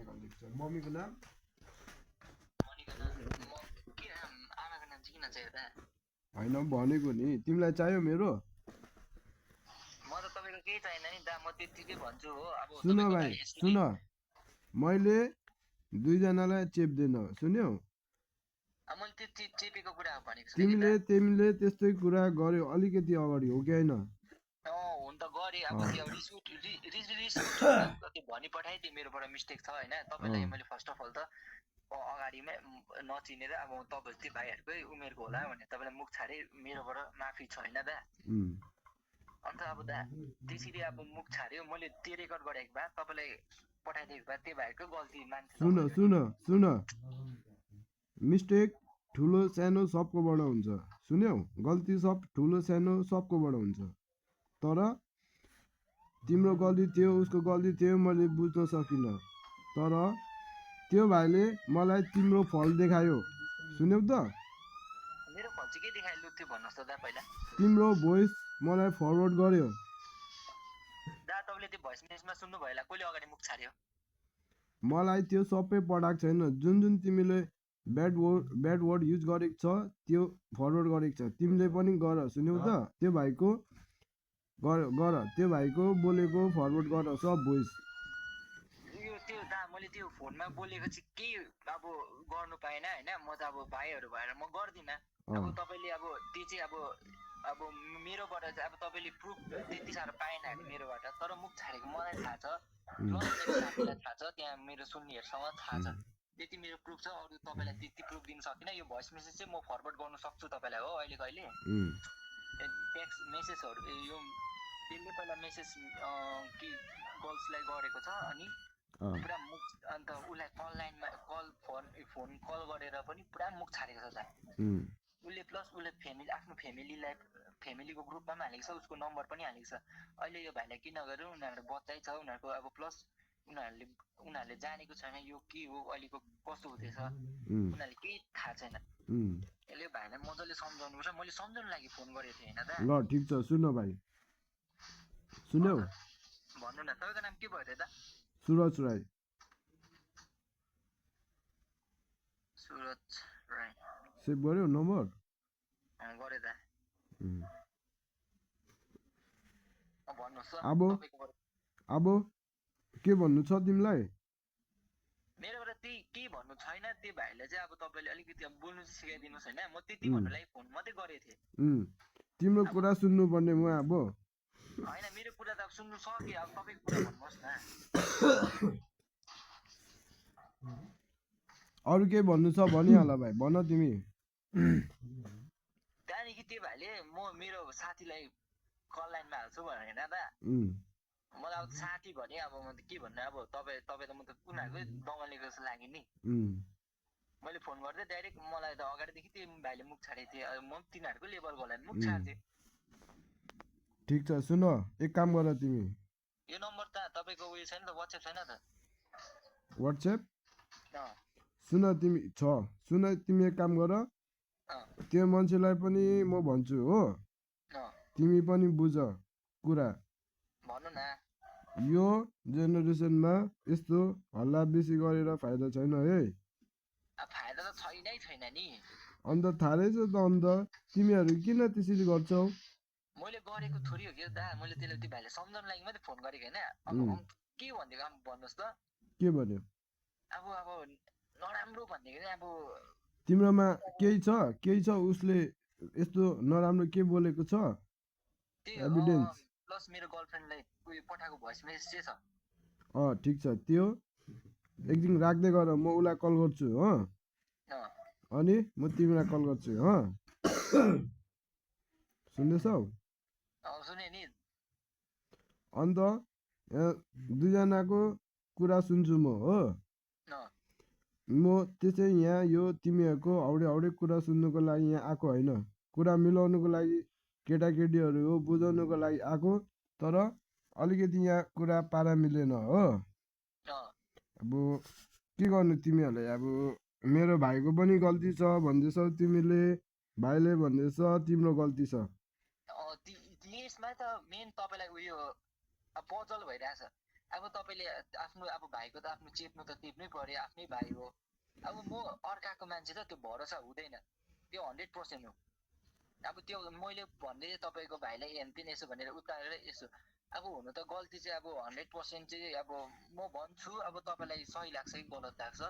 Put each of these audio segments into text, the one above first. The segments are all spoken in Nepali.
आमाको लेख्छ मम्मीको नाम होइन भनेको नि तिमीलाई चाहियो मेरो सुन भाइ सुन मैले दुईजनालाई चेप्दैन सुन्यौ तिमीले त्यस्तै कुरा गर्यो अलिकति अगाडि हो कि होइन भनि पठाइदिए मेरोबाट मिस्टेक छ होइन तपाईँलाई मैले फर्स्ट अफ अल त अगाडिमै नचिनेर अब तपाईँहरू त्यो भाइहरूकै उमेरको होला भने तपाईँलाई मुख छाडे मेरोबाट माफी छ होइन दा अन्त अब दा त्यसरी अब मुख छाड्यो मैले त्यो रेकर्ड गरेको भए तपाईँलाई पठाइदिएको भए त्यो भाइको गल्ती मान्छे सुन मिस्टेक ठुलो सानो सबकोबाट हुन्छ सुन्यौ गल्ती सब ठुलो सानो सबकोबाट हुन्छ तर तिम्रो गल्ती थियो उसको गल्ती थियो मैले बुझ्न सकिनँ तर त्यो भाइले मलाई तिम्रो फल देखायो सुन्यौ त मेरो फल चाहिँ के देखायो लु त्यो भन्नुहोस् त दा पहिला तिम्रो भोइस मलाई फरवर्ड गर्यो दा तपाईँले त्यो भोइस मेसेजमा सुन्नु भयो होला कसले अगाडि मुख छाड्यो मलाई त्यो सबै पठाएको छैन जुन तिमीले ब्याड वर्ड युज गरेको छ त्यो फरवर्ड गरेको छ तिमीले पनि गर सुन्यौ त त्यो भाइको गर त्यो भाइको बोलेको फरवर्ड गर सब भोइस त्यो दा मैले त्यो फोनमा बोलेको चाहिँ केही अब गर्नु पाएन होइन म त अब भाइहरू भएर म गर्दिनँ अब तपाईँले अब त्यो चाहिँ अब मेरोबाट चाहिँ अब तपाईँले प्रुफ त्यति साह्रो पाएन हामी मेरोबाट तर मुख छाडेको मलाई थाहा छ प्लस मेरो साथीलाई थाहा छ त्यहाँ मेरो सुन्नेहरूसँग थाहा छ त्यति मेरो प्रुफ छ अरू तपाईँलाई त्यति प्रुफ दिन सकिनँ यो भोइस मेसेज चाहिँ म फरवर्ड गर्न सक्छु तपाईँलाई हो अहिले कहिले टेक्स्ट मेसेजहरू यो त्यसले पहिला मेसेज कि गर्ल्सलाई गरेको छ अनि पुरा मुख अन्त उसलाई कल लाइनमा फोन कल गरेर पनि पुरा मुख छाडेको छ उसले प्लस उसले आफ्नो फेमिलीको ग्रुपमा पनि हालेको छ उसको नम्बर पनि हालेको छ अहिले यो भाइलाई किन गरेर उनीहरू बच्चै छ उनीहरूको अब प्लस उनीहरूले जानेको छैन यो के हो अहिलेको कस्तो हुँदैछ उनीहरूले केही थाहा छैन यसले भाइलाई मजाले सम्झाउनु पर्छ मैले सम्झाउनु लागि फोन गरेको थिएँ होइन दा ल ठिक छ सुन भाइ सुन्यौ भन्नु न तपाईँको नाम के भयो त दा सुरज राई सेभ गर्यो नम्बर गरे दा अब के भन्नु छ तिमीलाई मेरोबाट त्यही केही भन्नु छैन त्यो भाइलाई चाहिँ अब तपाईँले अलिकति अब बोल्नु चाहिँ सिकाइदिनुहोस् होइन म त्यति भन्नु लागि फोन मात्रै गरेको थिएँ तिम्रो कुरा सुन्नु पर्ने म अब होइन मेरो कुरा त अब सुन्नु सकेँ अब तपाईँको कुरा भन्नुहोस् न अरू केही भन्नु छ भनिहाल भाइ भन तिमी त्यहाँदेखि त्यो भाइले म मेरो साथीलाई कल लाइनमा हाल्छु भनेर दा मलाई अब साथी भने अब म त के भन्नु अब तपाईँ त म त उनीहरूकै दमलेको जस्तो लाग्यो नि मैले फोन गर्दै डाइरेक्ट मलाई त अगाडिदेखि त्यो भाइले मुख छाडेको थिएँ म तिनीहरूको लेभलको होला मुख छाड्थेँ ठिक छ सुन एक काम गर तिमी यो नम्बर त तपाईँको उयो छैन त वाट्सएप छैन त वाट्सएप सुन तिमी तिमी एक काम गर त्यो मान्छेलाई पनि म भन्छु हो तिमी पनि बुझ कुरा भन्नु न यो जेनेरेसनमा यस्तो हल्ला बेसी गरेर फाइदा छैन है फाइदा त छैन नि अन्त थाहै छ त अन्त तिमीहरू किन त्यसरी गर्छौ मैले गरेको थोरै हो कि दा मैले त्यसलाई त्यो भाइले सम्झाउनु लागि मात्रै फोन गरेको होइन अब के भनिदिएको अब भन्नुहोस् त के भन्यो अब नराम्रो भनिदिएको नि अब तिम्रोमा केही छ उसले यस्तो नराम्रो के बोलेको छ एभिडेन्स प्लस मेरो गर्लफ्रेन्डलाई उयो पठाएको भोइस मेसेज चाहिँ छ ठिक छ त्यो एकदिन राख्दै गर म उसलाई कल गर्छु हो अनि म तिमीलाई कल गर्छु हो सुन्दैछौ सुने नि अन्त दुईजनाको कुरा सुन्छु म हो म त्यसै यहाँ यो तिमीहरूको हाउडे कुरा सुन्नुको लागि यहाँ आएको होइन कुरा मिलाउनुको लागि केटाकेटीहरू हो बुझाउनुको लागि आएको तर अलिकति यहाँ कुरा पारा मिलेन हो अब के गर्नु तिमीहरूले अब मेरो भाइको पनि गल्ती छ भन्दैछौ तिमीले भाइले भन्दैछ तिम्रो गल्ती छ यसमा त मेन तपाईँलाई उयो पजल भइरहेछ अब तपाईँले आफ्नो अब भाइको त आफ्नो चेप्नु त टिप्नै पर्यो, आफ्नै भाइ हो। अब म अर्काको मान्छे त त्यो भरोसा हुँदैन, त्यो 100% हो। अब त्यो मैले भन्दै तपाईँको भाइलाई हेनतेन यसो भनेर उतारेर यसो, अब हुनु त गल्ती चाहिँ अब 100% चाहिँ अब म भन्छु, अब तपाईँलाई सही लाग्छ कि गलत लाग्छ,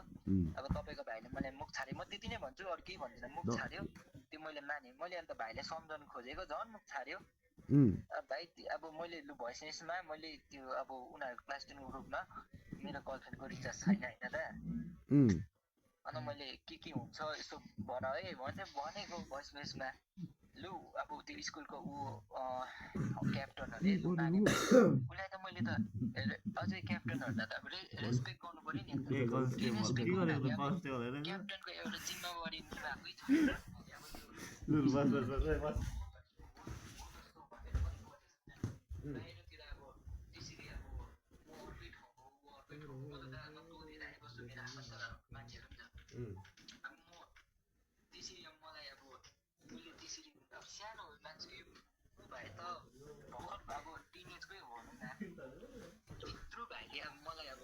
अब तपाईँको भाइले मलाई मुख छाड्यो, म त्यति नै भन्छु, अरू केही भन्दिनँ। मुख छाड्यो त्यो मैले माने, मैले अन्त भाइलाई सम्झाउनु खोजेको, झन् मुख छाड्यो। भाइ अब मैले लु भोइस मेसेजमा मैले त्यो अब उनीहरूको क्लास 10 को ग्रुपमा मेरो गर्लफ्रेन्डको रिचार्ज छैन होइन त, अन्त मैले के हुन्छ यसो भन है भनेको भोइस मेसेजमा। लु अब त्यो स्कुलको ऊ क्याप्टन अरे नानी, उसलाई त मैले त अझै क्याप्टनहरूलाई त अब रेस्पेक्ट गर्नु पर्यो नि। क्याप्टनको एउटा जिम्मेवारी निभाएकै छैन। बाहिरतिर अब त्यसरी अब म अर्कै ठाउँको ऊ अर्कै ठाउँको मलाई त नबोलेर आइबस्छु, मेरो आफन्त मान्छेहरू पनि छ। अब म त्यसरी अब मलाई अब मैले त्यसरी अब सानो मान्छे ऊ भाइ त भर्खर अब टिनेजकै हो भनौँ न, त्यत्रो भाइले अब मलाई अब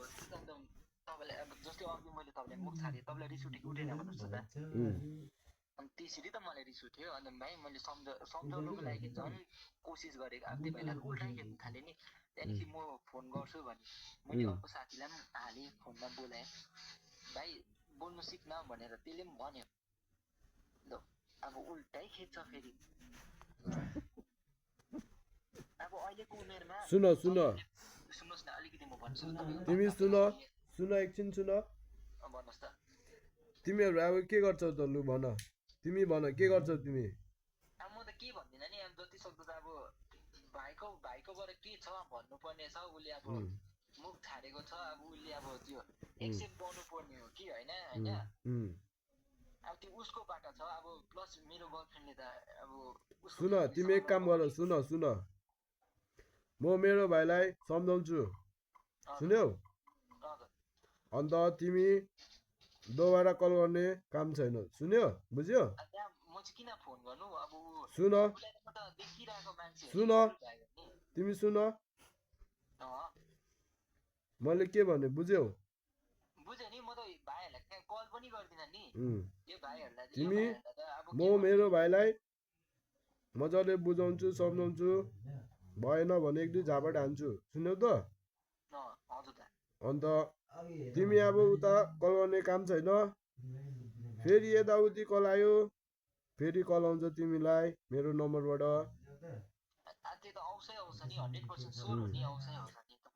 तपाईँलाई अब जस्तै अघि मैले तपाईँलाई मुख छाडेँ, तपाईँलाई रिस उठेको उठेन भन्नुहोस् त। अनि त्यसरी त मलाई रिस उठ्यो। अन्त भाइ मैले सम्झाउनुको लागि झन् कोसिस गरेको, अब त्यो भाइलाई उल्टै खेल्नु थालेँ नि। त्यहाँदेखि म फोन गर्छु भने मैले अर्को साथीलाई पनि हालेँ, फोनमा बोलाएँ, भाइ बोल्नु सिक्न भनेर, त्यसले पनि भन्यो। ल अब उल्टै खेल्छ फेरि। अब अहिलेको उमेरमा सुन्नुहोस् न अलिकति म भन्छु, तिमी सुन एकछिन सुन, भन्नुहोस् त। तिमीहरू अब के गर्छौ त, लु भन, तिमी भन के गर्छौ तिमी? अब म त के भन्दिनँ नि, अब जति सक्दो त अब भाइकोबाट के छ भन्नुपर्ने छ, उसले अब मुख छाडेको छ, अब उसले अब त्यो एक्सेप्ट गर्नुपर्ने हो कि होइन होइन। अब त्यो उसकोबाट छ, अब प्लस मेरो गर्लफ्रेन्डले त अब सुन तिमी एक काम गर, सुन म मेरो भाइलाई सम्झाउँछु, सुन्यौ? अन्त तिमी दोबारा कल गर्ने काम छैन, सुन्यो बुझ्यो? म चाहिँ किन फोन गर्नु, अब सुन तिमी सुन, मैले के भने बुझ्यौ? बुझ्यो नि, म त भाइहरूलाई कल पनि गर्दिनँ नि यो भाइहरूलाई। तिमी म मेरो भाइलाई मजाले बुझाउँछु सम्झाउँछु, भएन भने एक दुई झापड हान्छु, सुन्यौ त? अन्त तिमी अब उता कल गर्ने काम छैन, फेरि यताउति कल आयो, फेरि कल आउँछ तिमीलाई मेरो नम्बरबाट।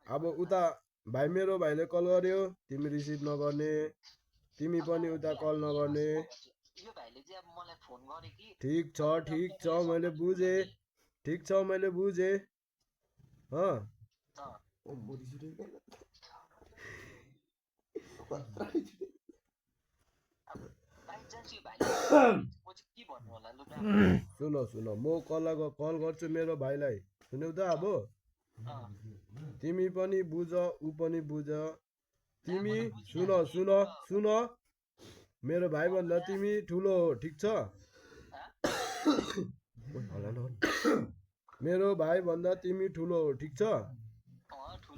अब उता मेरो भाइले कल गर्यो तिमी रिसिभ नगर्ने, तिमी पनि उता कल नगर्ने। ठिक छ मैले बुझेँ, ठिक छ मैले बुझेँ। सुन म कल गर्छु मेरो भाइलाई, सुन्यौ त? अब तिमी पनि बुझ ऊ पनि बुझ, तिमी सुन मेरो भाइ भन्दा तिमी ठुलो हो, ठिक छ? मेरो भाइ भन्दा तिमी ठुलो हो, ठिक छ?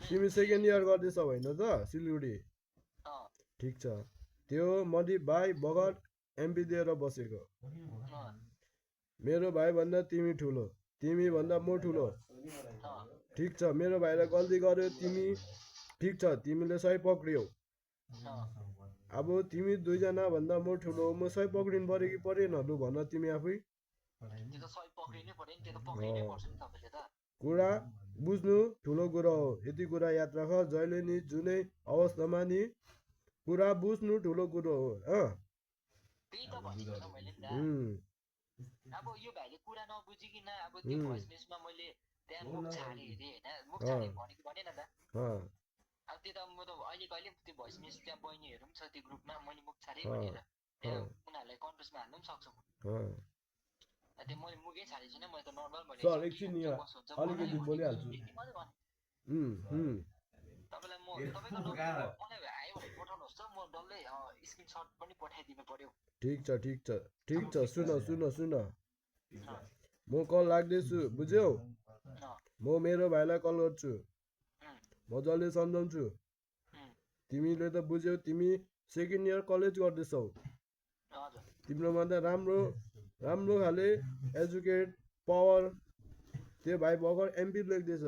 तिमी सेकेन्ड इयर गर्दैछौ होइन त सिलगढी? ठिक छ, त्यो मदिप भाइ बगर एमपी दिएर बसेको। मेरो भाइ भन्दा तिमी ठुलो, तिमी भन्दा म ठुलो, ठिक छ? मेरो भाइलाई गल्ती गर्यो तिमी, ठिक छ तिमीले सही पक्रियौ। अब तिमी दुईजना भन्दा म ठुलो हो, म सही पक्रिनु पर्यो कि परेन, लु भन तिमी आफै। कुरा बुझ्नु ठुलो कुरा हो, यति कुरा याद राख, जहिले नि जुनै अवस्थामा नि कुरा बुझ्नु ठुलो कुरो हो। अब यो भाइले कुरा नबुझिकन अब त्यो भोइस मेसेजमा मैले त्यहाँ मुख छाडे अरे होइन, मुख छाडे भनेको भनेन त। अब त्यो त म त अहिले कहिले त्यो भोइस मेसेज त्यहाँ बहिनीहरू पनि छ त्यो ग्रुपमा, मैले मुख छाडे भनेर त्यहाँ उनीहरूलाई कन्फ्रेन्समा हाल्नु पनि सक्छु। त्यो मैले मुखै छाडेको छैन, मैले त नर्मल भनेको। अलिकति बोलिहाल्छु। तपाईँलाई म तपाईँको नम्बर मलाई आयो भने पठाउनुहोस् त, म डल्लै स्क्रिनसट पनि पठाइदिनु पर्यो। ठिक छ सुन म कल लाग्दैछु, बुझ्यौ? म मेरो भाइलाई कल गर्छु, मजाले सम्झाउँछु तिमीले त बुझ्यौ तिमी सेकेन्ड इयर कलेज गर्दैछौ हजुर तिम्रोमा त राम्रो राम्रो खाले एजुकेट पावर त्यो भाइ भर्खर एमपी लेख्दैछ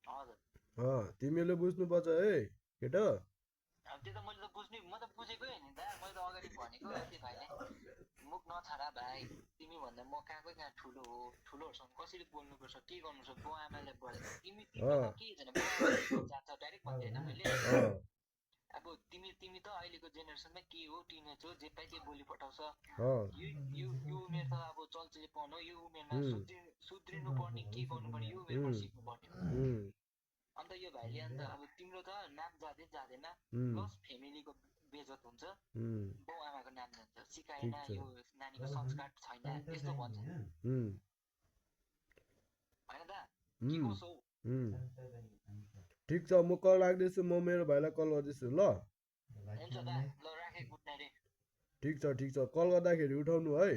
हजुर तिमीले बुझ्नुपर्छ है केटा अब त्यो त मैले त बुझ्नै म त बुझेकै होइन दा मैले त अगाडि भनेको त्यो भाइले मुख नछाडा भाइ तिमी भन्दा म कहाँ ठुलो हो ठुलोहरूसँग कसरी बोल्नुपर्छ के गर्नुपर्छ बाउ आमाले भने तिमी तिमीमा के छैन बाउ आमाले जान्छ डाइरेक्ट भन्दै होइन मैले अब तिमी त अहिलेको जेनेरेसनमा के हो टिनेज हो जे पाइ त्यही बोली पठाउँछ यो उमेर त अब चलचिलेपन हो यो उमेरमा सुध्रिनु पर्ने के गर्नुपर्ने यो उमेरमा सिक्नु पर्ने अन्त यो भाइले अन्त अब तिम्रो त नाम जाँदैन प्लस फेमिलीको बेजत हुन्छ बाउ आमाको नाम जान्छ सिकाएन यो नानीको संस्कार छैन त्यस्तो भन्छ होइन दा के कसो ठिक छ म कल राख्दैछु म मेरो भाइलाई कल गर्दैछु ल हुन्छ दा ल राखेँ गुड नाइट ठिक छ कल गर्दाखेरि उठाउनु है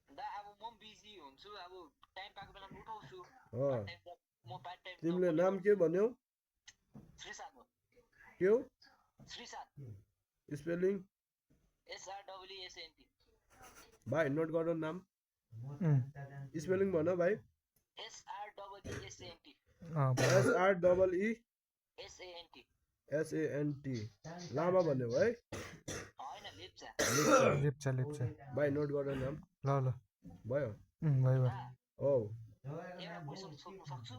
दा अब म बिजी हुन्छु अब टाइम पाएको बेलामा उठाउँछु म पार्ट टाइम तिमीले नाम के भन्यौ श्रीशान्त हो के हो श्रीशान्त स्पेलिङ SREESANT भाइ नोट गर नाम स्पेलिङ भन भाइ SREESANT SREESANT लामा भन्यो है होइन लेप्चा भाइ नोट गर नाम ल भयो भयो औ एउटा क्वेसन सोध्नु सक्छु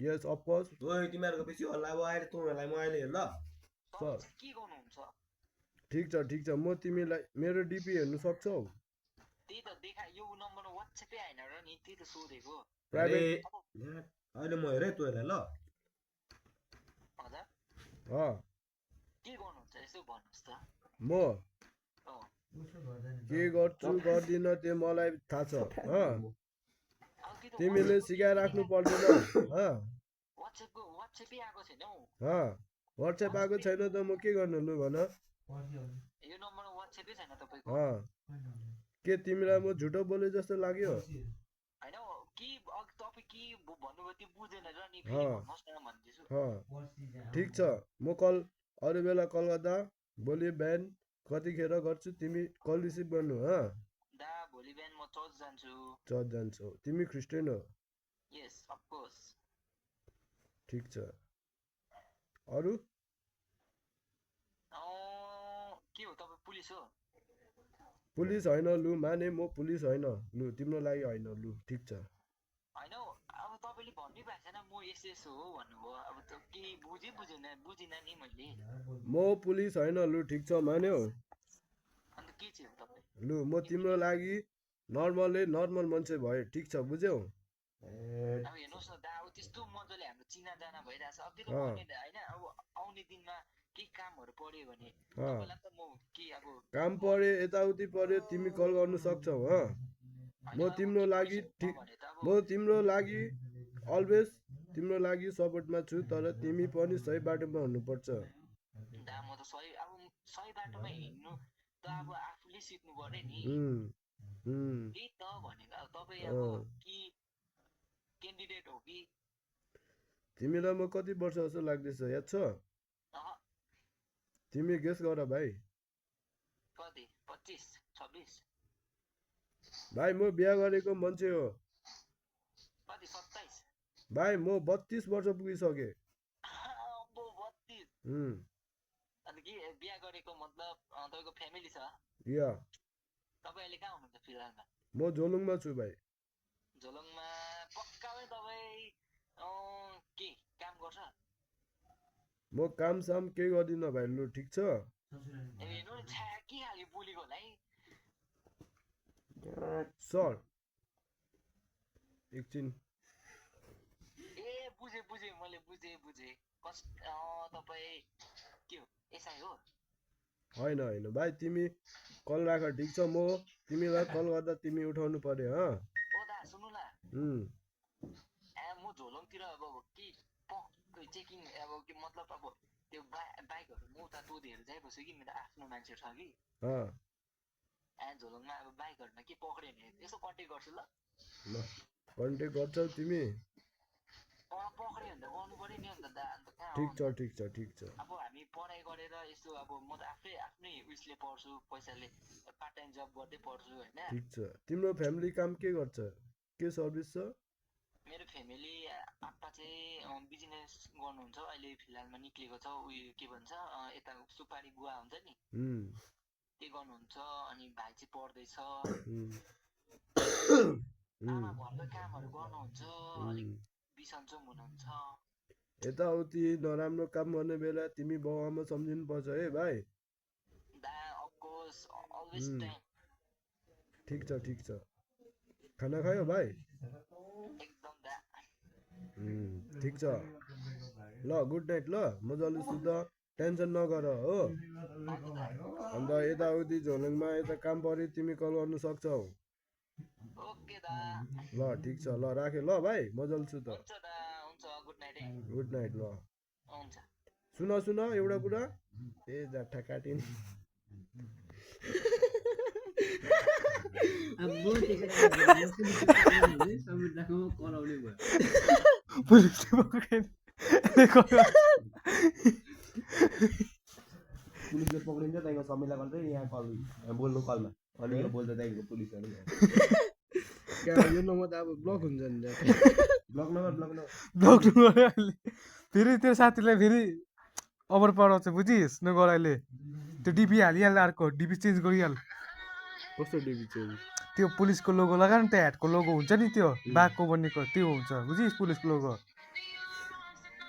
यस अफ कोर्स ओइ तिमीहरुको बेसी हल्ला अब अहिले तिमीहरुलाई म अहिले हेर ल सर के गर्नुहुन्छ ठिक छ म तिमीलाई मेरो डिपी हेर्नु सक्छौ त्यही त देखा यो नम्बरमा WhatsApp हैन र नि त्यही त सोधेको प्राइभेट अहिले म हेरे तँ हेर ल हजुर के गर्नुहुन्छ यसो भन्नुस् त म के गर्छु गर्दिन त्यो मलाई थाहा छ तिमीले सिकाइराख्नु पर्दैन WhatsApp आएको छैन हौ WhatsApp आएको छैन त म के गर्नु लु भन यो नम्बरमा WhatsApp छैन तपाईको के तिमीलाई म झुटो बोले जस्तो लाग्यो हैन के तपाई के भन्नुभयो त्यो बुझेन र नि फेरि भन्नुस् न भन्दैछु ठिक छ म कल अरू बेला कल गर्दा भोलि बिहान कतिखेर गर्छु तिमी कल रिसिभ गर्नु दा भोलि बिहान म चर्च जान्छौ तिमी क्रिस्चियन हो यस अफ कोर्स ठिक छ अरू के हो तपाई पुलिस हो पुलिस होइन लु माने म पुलिस होइन लु तिम्रो लागि होइन लु ठिक छ हैन अब तपाईले भन्नै भएको छैन म एसएस हो भन्नुभयो अब त के बुझिन नि मैले म पुलिस होइन लु ठिक छ मान्यौ अन्त के चाहिँ हो तपाई लु म तिम्रो लागि नर्मल मान्छे भए ठिक छ बुझ्यौ अब हेर्नुहोस् न दा अब त्यस्तो मजाले हाम्रो चिना जाना भइरहेछ अब त्यो त भने हैन अब आउने दिनमा केही कामहरु पर्यो भने तपाईलाई त म के अब काम पर्यो यताउति पर्यो तिमी कल गर्न सक्छौ म तिम्रो लागि अलवेज तिम्रो लागि सपोर्टमा छु तर तिमी पनि सही बाटोमा हुनुपर्छ दा म त सही बाटोमा हिँड्नु त अब आफूले सिक्नु पर्यो नि त्यही त भनेको अब तपाईँ अब कि क्यान्डिडेट हो कि तिमीलाई म कति वर्ष जस्तो लाग्दैछ याद छ तिमी गेस गर भाइ कति 25 26 भाइ म बिहा गरेको मान्छे हो कति 27 भाइ म 32 वर्ष पुगिसके अम्बो 32 अनि के बिहा गरेको मतलब तपाईको फ्यामिली छ या तपाई अहिले कहाँ हुनुहुन्छ फिलहालमा म झोलुङमा छु भाइ झोलुङमा पक्का पनि तपाई के काम गर्छ म काम साम केही गर्दिन भाइ लु ठिक छ हेर्नु नि छ्या के खाले बोलेको होला है सर एकछिन ए बुझे मैले बुझे तपाई के हो एसआई हो होइन भाइ तिमी कल राख ठिक छ म तिमीलाई कल गर्दा तिमी उठाउनु पर्यो ओ दा सुन्नु न म झोलुङतिर अब के चेकिङ अब के मतलब अब त्यो बाइकहरु म उता दोधीहरु जाइबस्छु कि मेरो आफ्नो मान्छेहरु छ कि झोलुङमा अब बाइकहरुमा के पक्रियो भने यसो कन्ट्याक्ट गर्छु ल कन्ट्याक्ट गर्छौ तिमी पक्रियो भने त गर्नु पर्यो नि अन्त दा अन्त कहाँ ठिक हो छ ठिक छ ठिक छ अब हामी पढाइ गरेर यस्तो अब म त आफ्नै उयसले पढ्छु पैसाले पार्ट टाइम जब गर्दै पढ्छु होइन ठिक छ तिम्रो फ्यामिली काम के गर्छ के सर्भिस छ मेरो फ्यामिली आप्पा चाहिँ बिजनेस गर्नुहुन्छ अहिले फिलहालमा निक्लेको छ उयो के भन्छ यता सुपारी गुवा हुन्छ नि त्यो गर्नुहुन्छ अनि भाइ चाहिँ पढ्दैछ आमा घरको कामहरू गर्नुहुन्छ अलिक बिसन्चो हुनुहुन्छ यताउति नराम्रो काम गर्ने बेला तिमी बाउ आमा सम्झिनु पर्छ है भाइ दा अफकोर्स अलवेज टाइम ठिक छ खाना खायो भाइ एकदम दा ठिक छ ल गुड नाइट ल मजाले सुत टेन्सन नगर हो अन्त यताउति झोलुङमा यता काम पऱ्यो तिमी कल गर्नु सक्छौ ओके दा ल ठिक छ ल राखेँ ल भाइ मजाले सुत हुन्छ दा हुन्छ गुड नाइट है गुड नाइट ल हुन्छ सुन एउटा कुरा ए जाठा काटिने पुलिसले पक्रिन्छ त्यहाँको समीलाई गर्दै यहाँ कल बोल्नु कलमा अनि यो बोल्दा त्यहाँको पुलिसहरू यो नम्बर त अब ब्लक हुन्छ नि ब्लक नगर फेरि त्यो साथीलाई फेरि ओभर पढाउँछ बुझिस् नगराइले त्यो डिपी हालिहाल्छ अर्को डिपी चेन्ज गरिहाल कस्तो डिबी चेन्ज त्यो पुलिसको लोगो लगा नि त्यो हेडको लोगो हुन्छ नि त्यो बाघको बनेको त्यो हुन्छ बुझिस् पुलिसको लोगो